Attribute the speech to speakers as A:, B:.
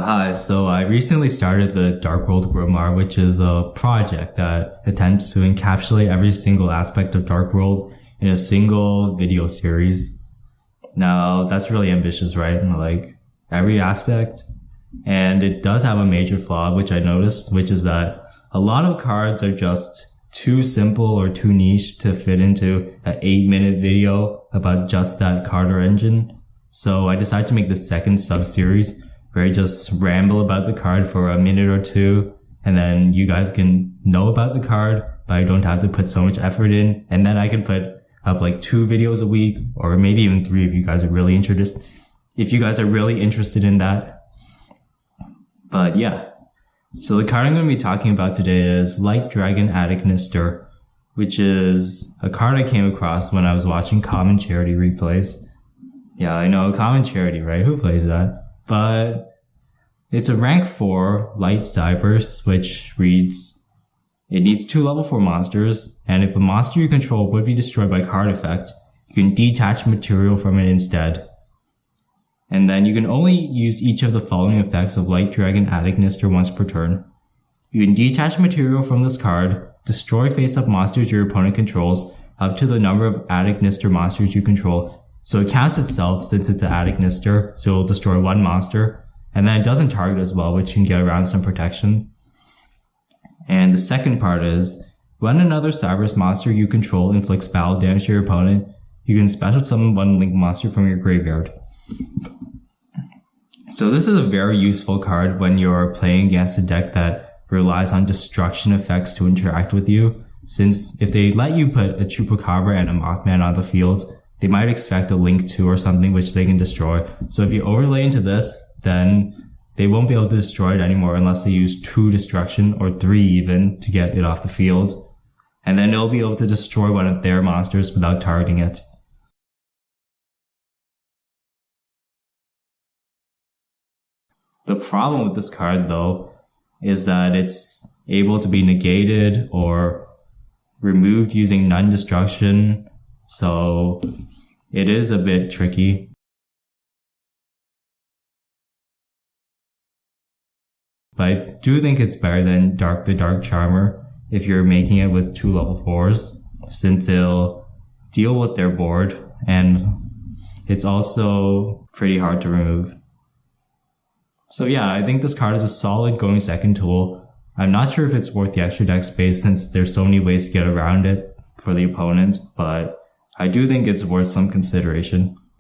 A: Hi, so I recently started the Dark World Grimoire, which is a project that attempts to encapsulate every single aspect of Dark World in a single video series. Now, that's really ambitious, right? Like, every aspect. And it does have a major flaw, which I noticed, which is that a lot of cards are just too simple or too niche to fit into an 8-minute video about just that card or engine. So I decided to make the second sub-series where I just ramble about the card for a minute or two, and then you guys can know about the card, but I don't have to put so much effort in. And then I can put up like 2 videos a week, or maybe even 3 if you guys are really interested. If you guys are really interested in that. But yeah. So the card I'm going to be talking about today is Light Dragon Attic Nister, which is a card I came across when I was watching Common Charity replays. Yeah, I know, Common Charity, right? Who plays that? But it's a rank 4 light Cyberse, which reads, it needs 2 level 4 monsters, and if a monster you control would be destroyed by card effect, you can detach material from it instead. And then you can only use each of the following effects of Light Dragon Attic Nister once per turn. You can detach material from this card, destroy face-up monsters your opponent controls, up to the number of Attic Nister monsters you control. So it counts itself since it's an Attic Nister, so it'll destroy 1 monster, and then it doesn't target as well, which can get around some protection. And the second part is, when another Cyberse monster you control inflicts battle damage to your opponent, you can special summon 1 Link monster from your graveyard. So this is a very useful card when you're playing against a deck that relies on destruction effects to interact with you, since if they let you put a Chupacabra and a Mothman on the field, they might expect a Link 2 or something which they can destroy. So if you overlay into this, then they won't be able to destroy it anymore unless they use 2 destruction, or 3 even, to get it off the field. And then they'll be able to destroy one of their monsters without targeting it. The problem with this card, though, is that it's able to be negated or removed using non-destruction, so it is a bit tricky. But I do think it's better than the Dark Charmer if you're making it with 2 level 4s, since it'll deal with their board, and it's also pretty hard to remove. So yeah, I think this card is a solid going second tool. I'm not sure if it's worth the extra deck space since there's so many ways to get around it for the opponent, but I do think it's worth some consideration.